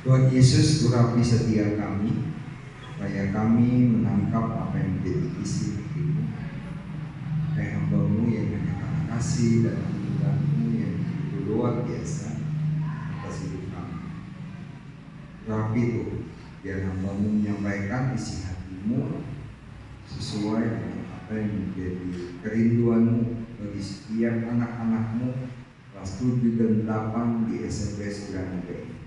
Tuhan Yesus, urapi setiap kami, supaya kami menangkap apa yang menjadi isi hatimu. Kayak hamba-Mu yang hanya karena kasih dan anugerah-Mu yang begitu luar biasa atas hidup kami. Urapi Tuhan, biar hamba-Mu menyampaikan isi hatimu sesuai dengan apa yang menjadi kerinduan-Mu bagi setiap anak-anak-Mu kelas 7 dan 8 di SMP Segerani Negeri.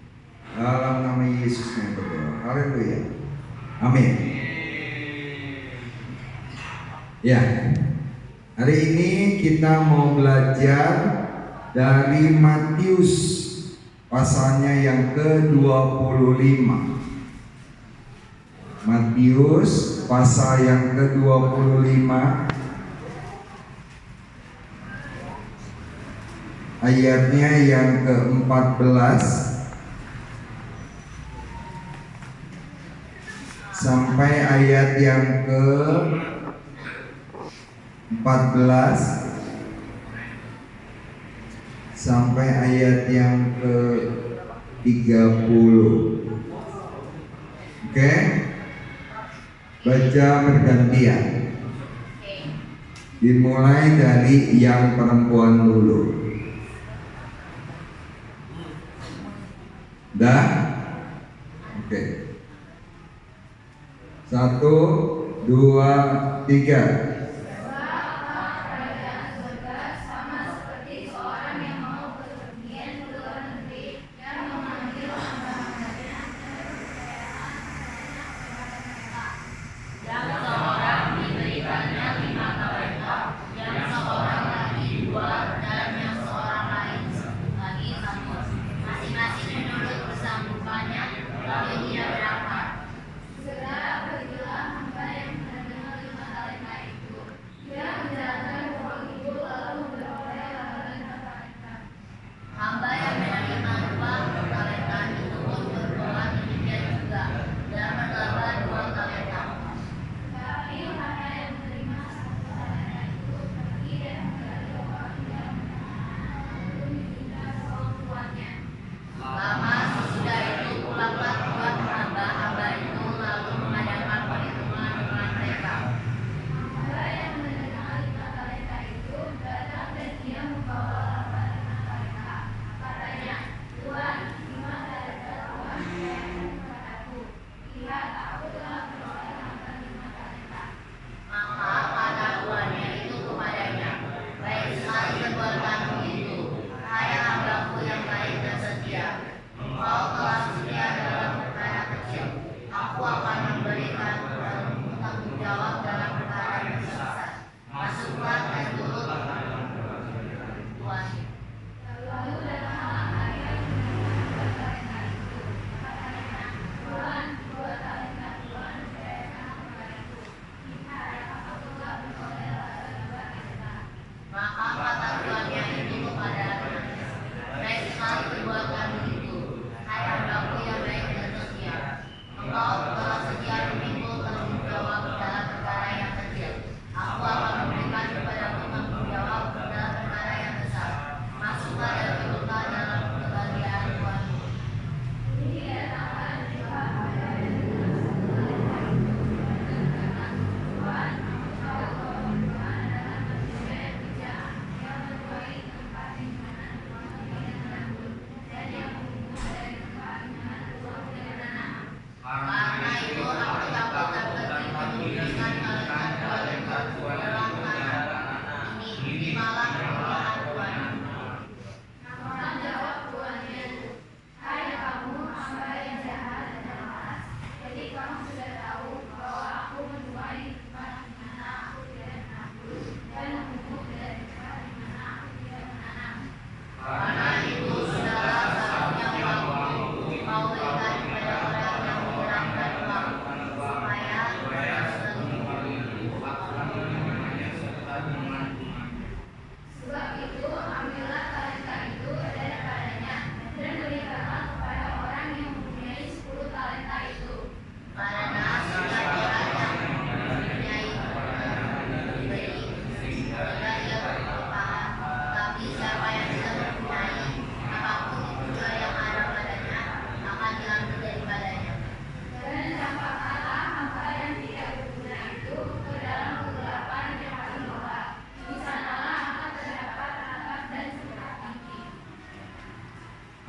Dalam nama Yesus yang berdoa. Haleluya. Amin. Ya, hari ini kita mau belajar dari Matius pasalnya yang ke-25. Matius pasal yang ke-25 ayatnya yang ke-14 sampai ayat yang ke-14 sampai ayat yang ke-30. Oke? Baca bergantian. Dimulai dari yang perempuan dulu. Dah? Oke. 1, 2, 3.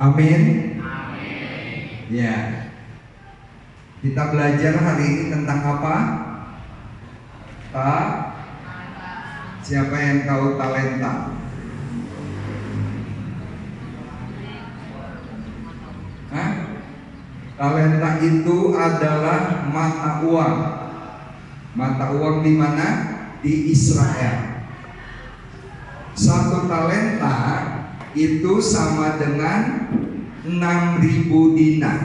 Amin. Ya. Kita belajar hari ini tentang apa? Siapa yang tahu talenta? Hah? Talenta itu adalah mata uang. Mata uang di mana? Di Israel. Satu talenta itu sama dengan 6.000 dinar.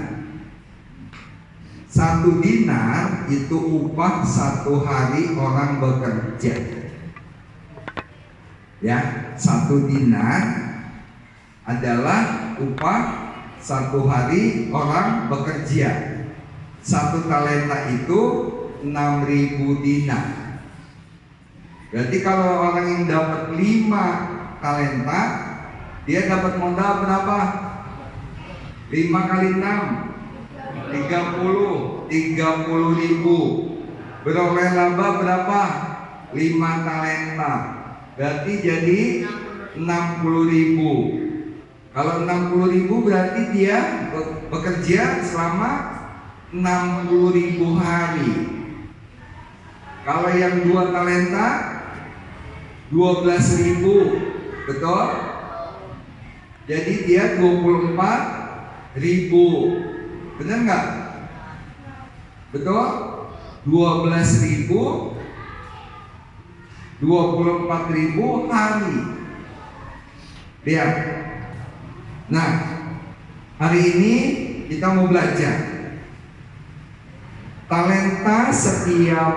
Satu dinar itu upah satu hari orang bekerja. Ya, satu dinar adalah upah satu hari orang bekerja. Satu talenta itu 6.000 dinar. Berarti kalau orang yang dapat 5 talenta, dia dapat modal berapa? 5 kali 6 30 ribu. Beroleh laba berapa? 5 talenta. Berarti jadi 60 ribu. Kalau 60 ribu berarti dia bekerja selama 60 ribu hari. Kalau yang 2 talenta 12 ribu. Betul? Jadi dia 24 ribu. Benar nggak? Betul? 12 ribu 24 ribu hari. Lihat. Nah, hari ini kita mau belajar talenta setiap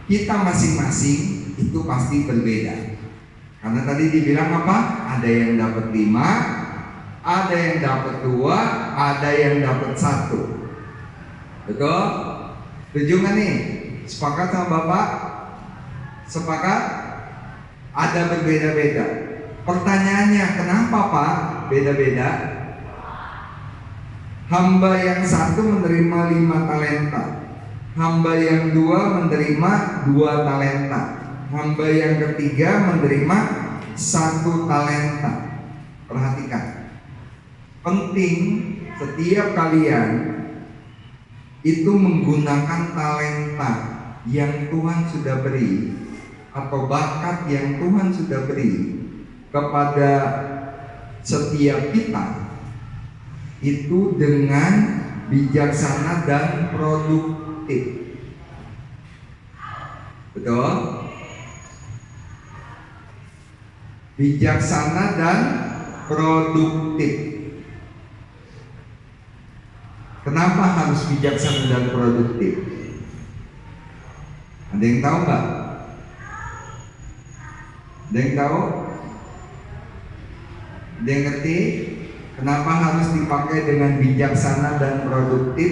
kita masing-masing itu pasti berbeda. Karena tadi dibilang apa? Ada yang dapat 5, ada yang dapat 2, ada yang dapat 1. Betul? Setuju nggak nih? Sepakat sama Bapak? Sepakat? Ada berbeda-beda. Pertanyaannya, kenapa Pak beda-beda? Hamba yang 1 menerima 5 talenta. Hamba yang 2 menerima 2 talenta. Hamba yang ketiga menerima 1 talenta. Perhatikan. Penting setiap kalian itu menggunakan talenta yang Tuhan sudah beri atau bakat yang Tuhan sudah beri kepada setiap kita itu dengan bijaksana dan produktif. Betul? Bijaksana dan produktif. Kenapa harus bijaksana dan produktif? Ada yang tahu nggak? Ada yang tahu? Ada yang ngerti? Kenapa harus dipakai dengan bijaksana dan produktif?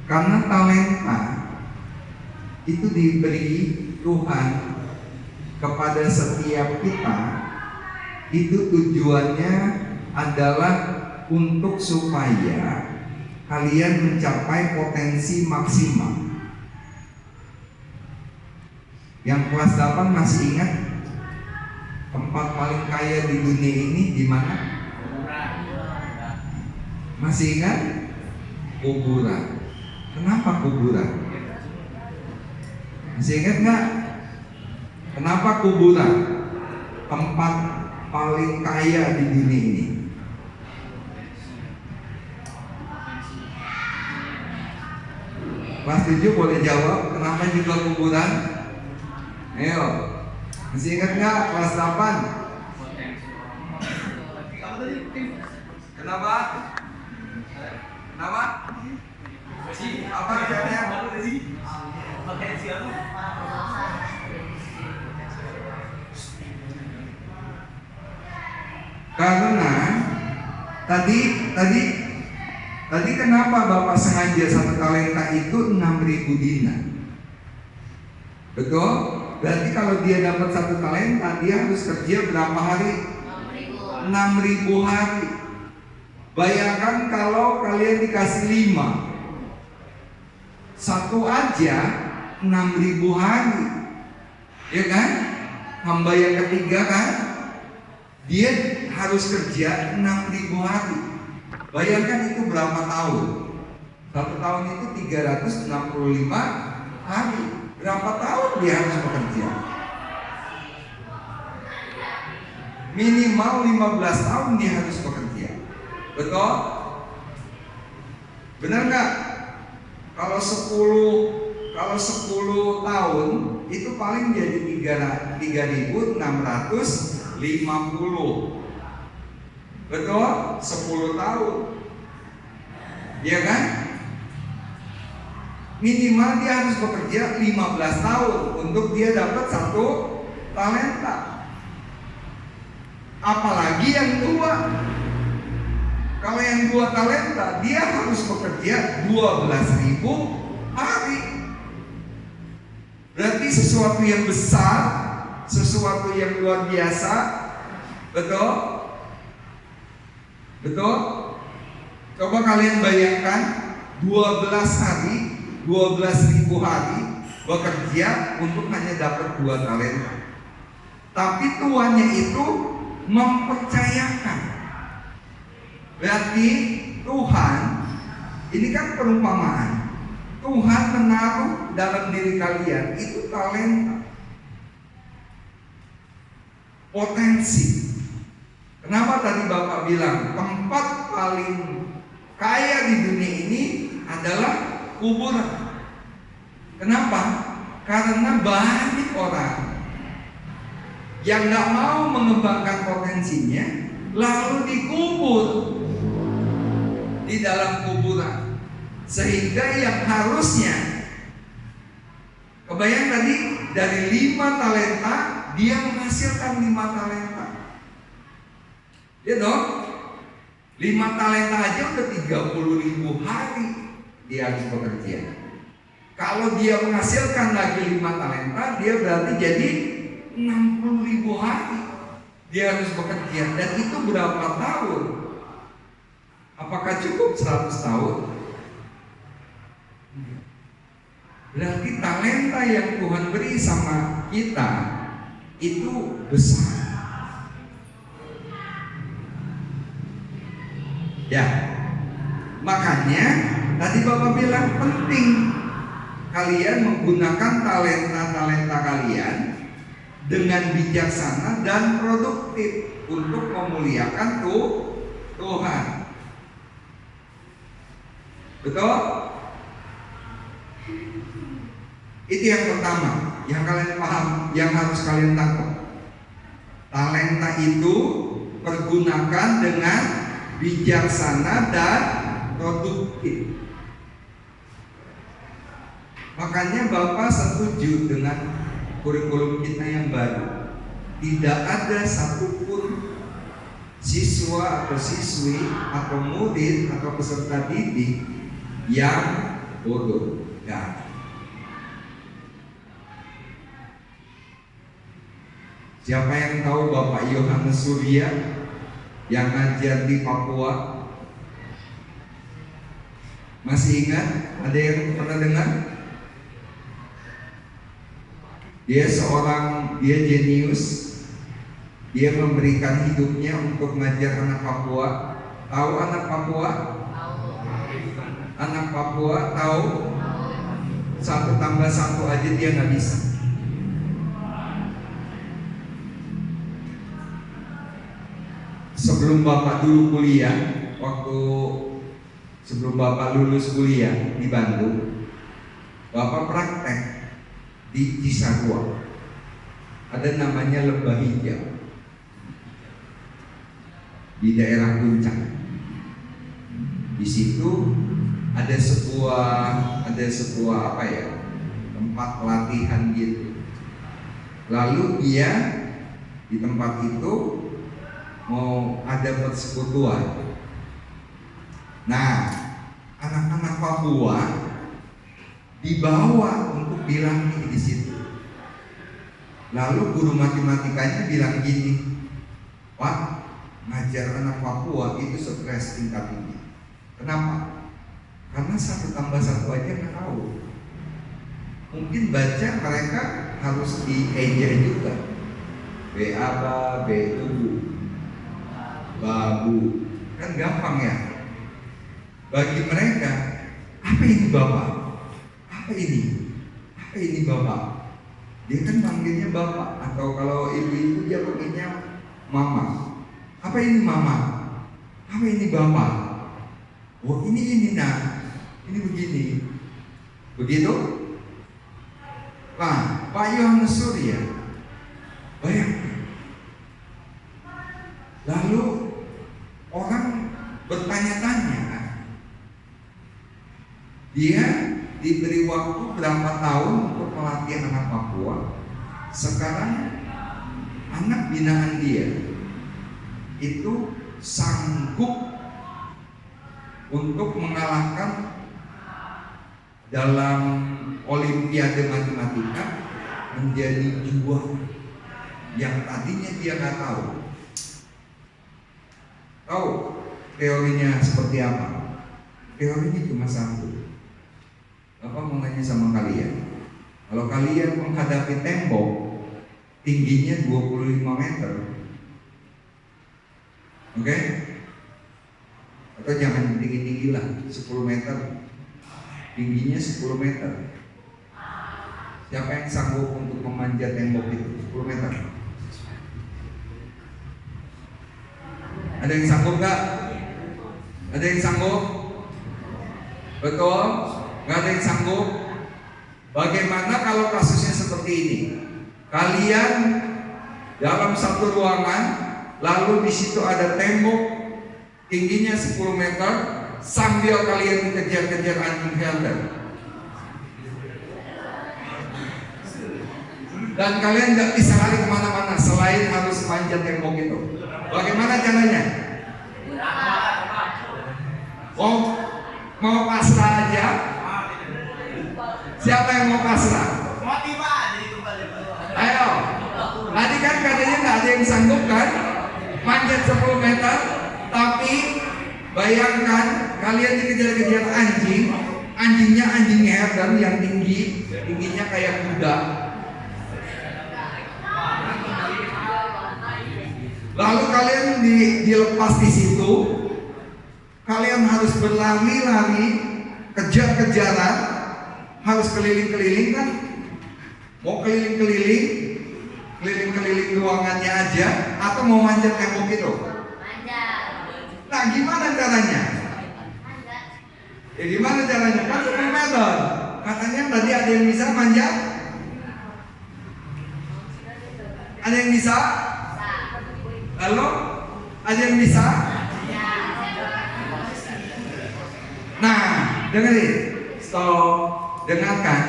Karena talenta itu diberi Tuhan kepada setiap kita. Itu tujuannya adalah untuk supaya kalian mencapai potensi maksimal. Yang kelas 8 masih ingat tempat paling kaya di dunia ini di mana? Masih ingat? Kuburan. Kenapa kuburan? Masih ingat nggak? Kenapa kuburan? Tempat paling kaya di dunia ini. Kelas 7 boleh jawab, kenapa juga kuburan? Ayo, masih ingat nggak kelas 8? Kenapa? Kenapa? Apa jawabannya? Karena tadi kenapa Bapak sengaja satu talenta itu 6.000 dinar? Betul? Berarti kalau dia dapat 1 talenta, dia harus kerja berapa hari? 6.000 hari. Bayangkan kalau kalian dikasih 5, 1 aja 6.000 hari. Ya kan? Hamba yang ketiga kan? Dia harus kerja 6.000 hari. Bayangkan itu berapa tahun? Satu tahun itu 365 hari. Berapa tahun dia harus bekerja? Minimal 15 tahun dia harus bekerja. Betul? Benar nggak? Kalau 10 tahun itu paling jadi 3.650. Betul? 10 tahun. Iya kan? Minimal dia harus bekerja 15 tahun untuk dia dapat 1 talenta. Apalagi yang 2. Kalau yang 2 talenta, dia harus bekerja 12.000 hari. Berarti sesuatu yang besar, sesuatu yang luar biasa. Betul? Betul? Coba kalian bayangkan 12 hari, 12.000 hari bekerja untuk hanya dapat 2 talenta. Tapi tuannya itu mempercayakan. Berarti Tuhan, ini kan perumpamaan. Tuhan menaruh dalam diri kalian itu talenta, potensi. Kenapa tadi Bapak bilang tempat paling kaya di dunia ini adalah kuburan? Kenapa? Karena banyak orang yang nggak mau mengembangkan potensinya, lalu dikubur di dalam kuburan, sehingga yang harusnya, kebayang tadi dari 5 talenta dia menghasilkan 5 talenta, ya dong? 5 talenta aja udah 30.000 hari dia harus bekerja. Kalau dia menghasilkan lagi 5 talenta, dia berarti jadi 60.000 hari dia harus bekerja. Dan itu berapa tahun? Apakah cukup 100 tahun? Berarti talenta yang Tuhan beri sama kita itu besar. Ya, makanya tadi Bapak bilang penting kalian menggunakan talenta-talenta kalian dengan bijaksana dan produktif untuk memuliakan Tuhan. Betul? Itu yang pertama, yang kalian paham, yang harus kalian tangkap. Talenta itu pergunakan dengan bijaksana dan produktif. Makanya Bapak setuju dengan kurikulum kita yang baru. Tidak ada satupun siswa atau siswi atau murid atau peserta didik yang bodoh. Gak. Siapa yang tahu Bapak Yohanes Surya yang ngajar di Papua? Masih ingat? Ada yang pernah dengar? Dia jenius. Dia memberikan hidupnya untuk mengajar anak Papua. Tahu anak Papua? Anak Papua tahu? 1 tambah 1 aja dia nggak bisa. Sebelum Bapak dulu kuliah, sebelum Bapak lulus kuliah di Bandung, Bapak praktek di Cisarua. Ada namanya Lembah Hijau di daerah Puncak. Di situ ada sebuah tempat pelatihan gitu. Lalu dia di tempat itu mau ada persekutuan. Nah, anak-anak Papua dibawa untuk dilatih di situ. Lalu guru matematikanya bilang gini, "Pak, ngajar anak Papua itu stres tingkat tinggi." Kenapa? Karena 1 tambah 1 aja nggak tahu. Mungkin baca mereka harus dieja juga. B aba, B tubuh. abu-abu, kan gampang ya. Bagi mereka, apa ini Bapak? Apa ini? Apa ini Bapak? Dia kan panggilnya Bapak, atau kalau ibu-ibu dia panggilnya Mama. Apa ini Mama? Apa ini Bapak? Oh ini nah, ini begini. Begitu? Nah, Pak Yohanes Surya, bayangkan. Lalu orang bertanya-tanya, dia diberi waktu berapa tahun untuk melatih anak Papua. Sekarang anak binaan dia itu sanggup untuk mengalahkan dalam Olimpiade Matematika, menjadi juara yang tadinya dia nggak tahu. Tahu teorinya seperti apa? Teorinya cuma satu. Bapak mau nanya sama kalian, kalau kalian menghadapi tembok tingginya 25 meter, oke? Atau jangan tinggi-tinggi lah, 10 meter, tingginya 10 meter. Siapa yang sanggup untuk memanjat tembok itu 10 meter? Ada yang sanggup gak? Ada yang sanggup? Betul? Gak ada yang sanggup? Bagaimana kalau kasusnya seperti ini? Kalian dalam satu ruangan, lalu di situ ada tembok tingginya 10 meter, sambil kalian dikejar-kejar anjing helder, dan kalian nggak bisa lari kemana-mana selain harus manjat tembok itu. Bagaimana caranya? Mau pasrah aja? Siapa yang mau pasrah? Ayo. Tadi kan katanya nggak ada yang sanggup kan manjat 10 meter, tapi bayangkan kalian dikejar-kejar anjing, anjingnya anjing herder yang tingginya kayak kuda. Lalu kalian dilepas di situ, kalian harus berlari-lari, kejar-kejaran, harus keliling-keliling kan? Mau keliling-keliling ruangannya aja, atau mau manjat tembok itu? Nah, gimana caranya? Gimana caranya? Kan 10 meter. Katanya tadi ada yang bisa manjat? Ada yang bisa? Lalu ada yang bisa? Nah, dengerin. Stop. Dengarkan.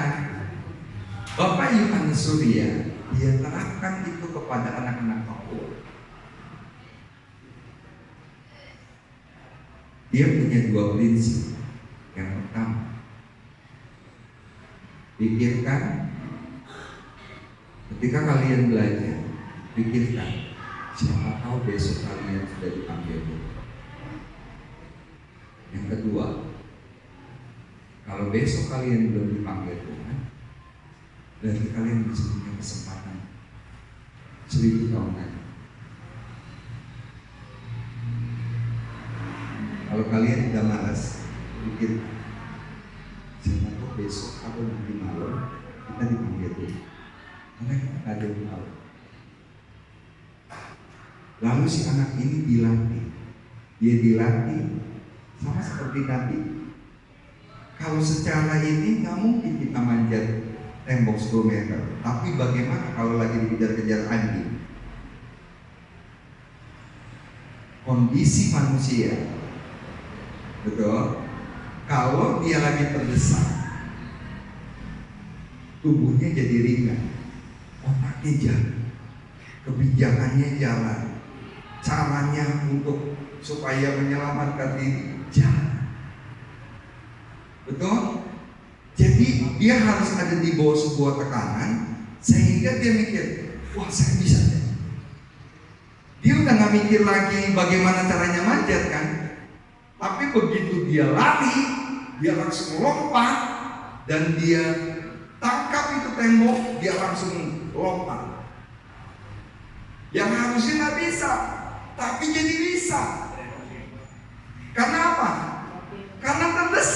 Bapak Yohanes Surya, dia terapkan itu kepada anak-anak Papua. Dia punya 2 prinsip. Yang pertama, pikirkan ketika kalian belajar, pikirkan siapa tahu besok kalian sudah dipanggil Tuhan. Yang kedua, kalau besok kalian belum dipanggil Tuhan, berarti kalian bisa punya kesempatan 1000 tahun lagi. Kalau kalian udah malas, pikir siapa tahu besok atau nanti malam kita dipanggil Tuhan. Karena kita nggak ada yang tahu. Lalu si anak ini dilatih. Dia dilatih sama seperti Nabi. Kalau secara ini nggak mungkin kita manjat tembok 10 meter. Tapi bagaimana kalau lagi dikejar-kejar anjing? Kondisi manusia, betul? Kalau dia lagi terdesak, tubuhnya jadi ringan, otaknya jalan, kebijakannya jalan, caranya untuk supaya menyelamatkan diri jalan, betul? Jadi dia harus ada di bawah sebuah tekanan sehingga dia mikir, wah saya bisa deh. Dia udah nggak mikir lagi bagaimana caranya manjat kan? Tapi begitu dia lari, dia langsung lompat dan dia tangkap itu tembok, dia langsung lompat. Yang harusnya nggak bisa, tapi jadi bisa.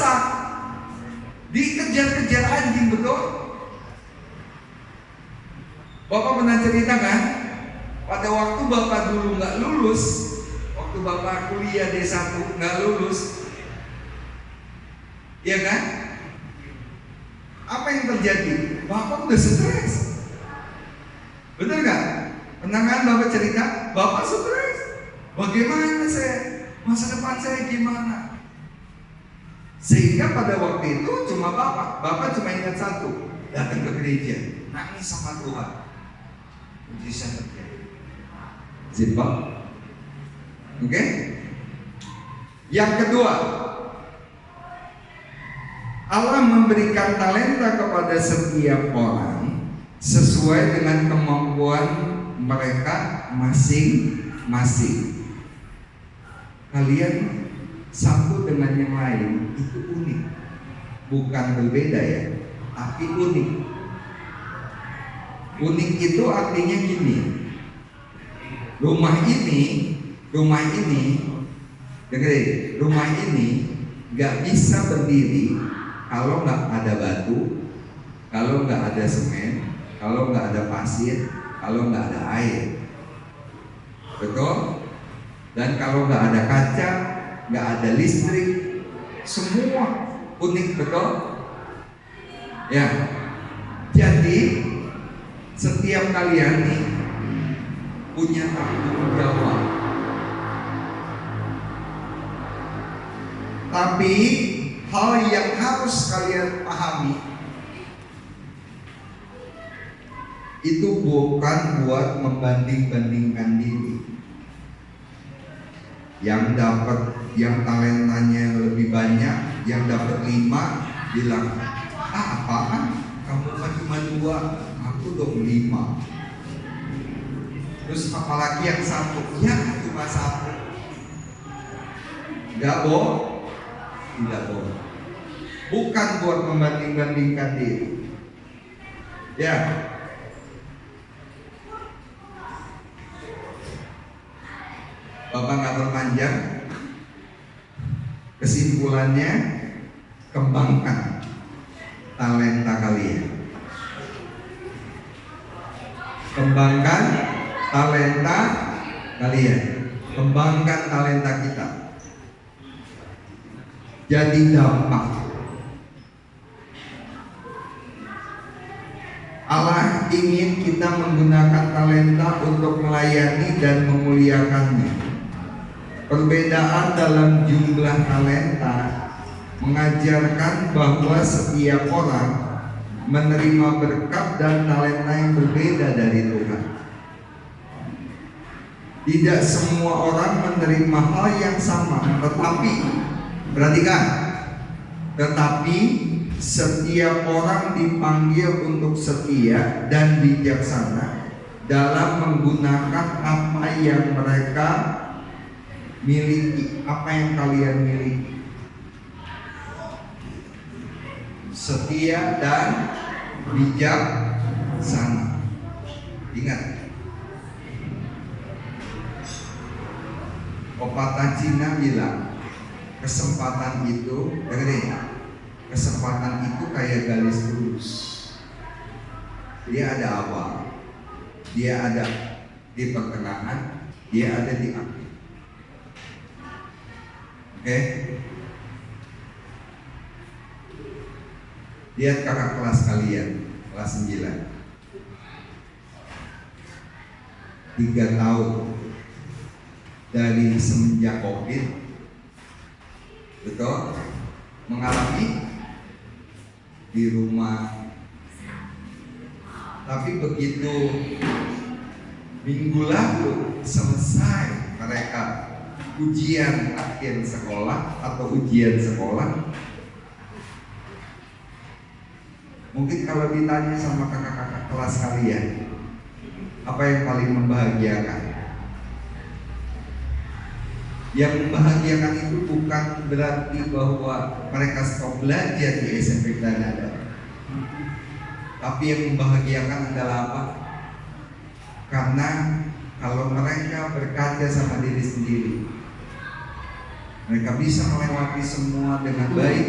basah, dikejar-kejar anjing, betul? Bapak pernah cerita kan? Pada waktu Bapak dulu nggak lulus, waktu Bapak kuliah D1 nggak lulus, iya kan? Apa yang terjadi? Bapak udah stres, bener nggak? Pernah kan Bapak cerita? Bapak stres. Bagaimana saya? Masa depan saya gimana? Sehingga pada waktu itu cuma Bapak cuma ingat satu, datang ke gereja, nangis sama Tuhan. Mujizat terjadi. Simpel. Oke? Yang kedua, Allah memberikan talenta kepada setiap orang sesuai dengan kemampuan mereka masing-masing. Kalian satu dengan yang lain itu unik, bukan berbeda ya, tapi unik. Unik itu artinya gini, rumah ini nggak bisa berdiri kalau nggak ada batu, kalau nggak ada semen, kalau nggak ada pasir, kalau nggak ada air, betul? Dan kalau nggak ada kaca, nggak ada listrik, semua unik, betul? Ya, jadi setiap kalian nih punya tanggung jawab. Tapi hal yang harus kalian pahami itu bukan buat membanding-bandingkan diri. Yang dapat, yang talentanya lebih banyak, yang dapat 5 bilang, apaan? Kamu kan cuma 2, aku 25. Terus apalagi yang 1, ya cuma 1. Tidak boleh. Bukan buat membanding-bandingkan diri. Ya. Bapak nggak berpanjang. Kesimpulannya, kembangkan talenta kalian. Kembangkan talenta kalian. Kembangkan talenta kita. Jadi dampak. Allah ingin kita menggunakan talenta untuk melayani dan memuliakannya. Perbedaan dalam jumlah talenta mengajarkan bahwa setiap orang menerima berkat dan talenta yang berbeda dari Tuhan. Tidak semua orang menerima hal yang sama, tetapi perhatikan, tetapi setiap orang dipanggil untuk setia dan bijaksana dalam menggunakan apa yang mereka miliki, apa yang kalian miliki. Setia dan bijaksana. Ingat, pepatah Cina bilang, kesempatan itu, kesempatan itu kayak garis lurus. Dia ada awal, dia ada di pertengahan, dia ada di akhir. Oke? Lihat kakak kelas kalian, kelas 9. 3 tahun dari semenjak COVID, betul? Mengalami di rumah. Tapi begitu minggu lalu selesai mereka ujian akhir sekolah atau ujian sekolah, mungkin kalau ditanya sama kakak-kakak kelas kalian, apa yang paling membahagiakan? Yang membahagiakan itu bukan berarti bahwa mereka stop belajar di SMP Granada, tapi yang membahagiakan adalah apa? Karena kalau mereka berkaca sama diri sendiri, mereka bisa melewati semua dengan baik,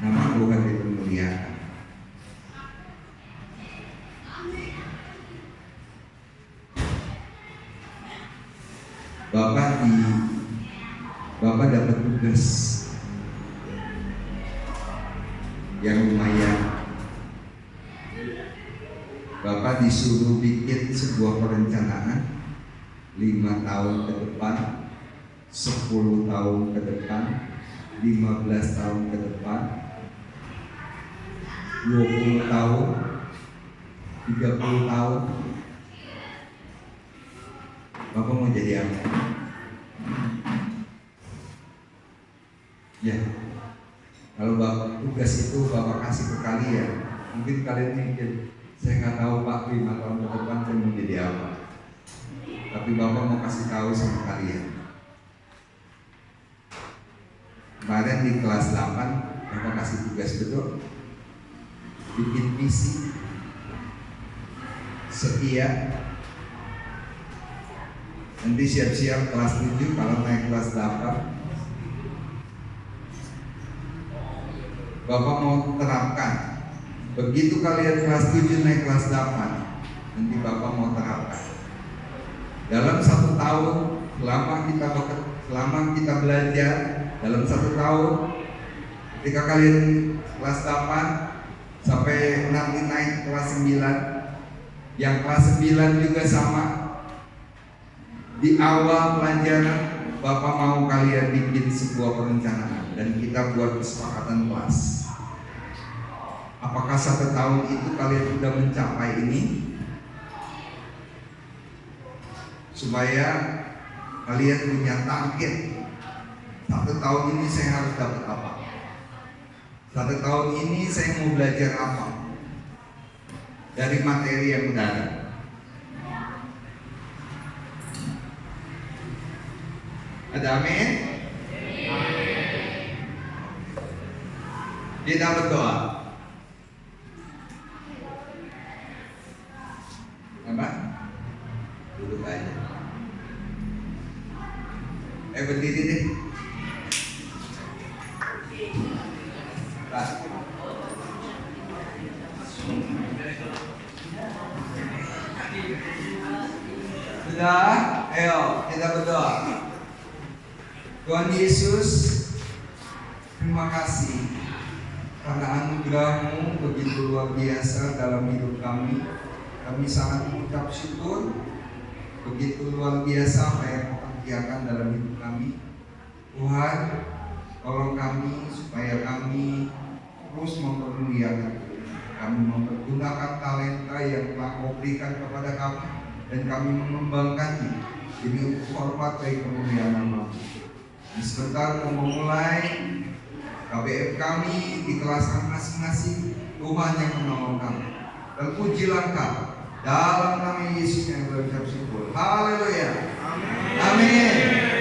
Nama Tuhan dipermuliakan. Bapak dapat tugas yang lumayan. Bapak disuruh bikin sebuah perencanaan 5 tahun ke depan, 10 tahun ke depan, 15 tahun ke depan, 20 tahun, 30 tahun. Bapak mau jadi apa? Ya, kalau Bapak tugas itu Bapak kasih ke kalian, mungkin kalian mikir, saya nggak tahu Pak, 5 tahun ke depan saya mau jadi apa. Tapi Bapak mau kasih tahu sama kalian. Kemarin di kelas 8 Bapak kasih tugas betul, bikin visi setia. Nanti siap-siap kelas 7 kalau naik kelas 8 Bapak mau terapkan. Begitu kalian kelas 7 naik kelas 8, nanti Bapak mau terapkan. Dalam 1 tahun, selama kita belajar, dalam 1 tahun, ketika kalian kelas 8 sampai nanti naik kelas 9, yang kelas 9 juga sama. Di awal pelajaran, Bapak mau kalian bikin sebuah perencanaan dan kita buat kesepakatan kelas. Apakah 1 tahun itu kalian sudah mencapai ini? Supaya kalian punya target. 1 tahun ini saya harus dapat apa? 1 tahun ini saya mau belajar apa? Dari materi yang udah ada. Ada amin? Kita berdoa. Apa? Duduk aja. Berdiri deh. Sudah? Ayo kita berdoa. Tuhan Yesus, terima kasih karena anugerah-Mu begitu luar biasa dalam hidup kami. Kami sangat mengucap syukur. Begitu luar biasa apa yang Kau kerjakan dalam hidup kami. Tuhan, tolong kami supaya kami terus mempermuliakan. Kami mempergunakan talenta yang telah Kau berikan kepada kami dan kami mengembangkannya demi untuk hormat bagi kemuliaan nama-Mu. Sebentar mau memulai KBF kami di kelas masing-masing. Tuhan yang menolong kami dan pujilah Kau dalam nama Yesus yang berucap syukur. Haleluya. Amin.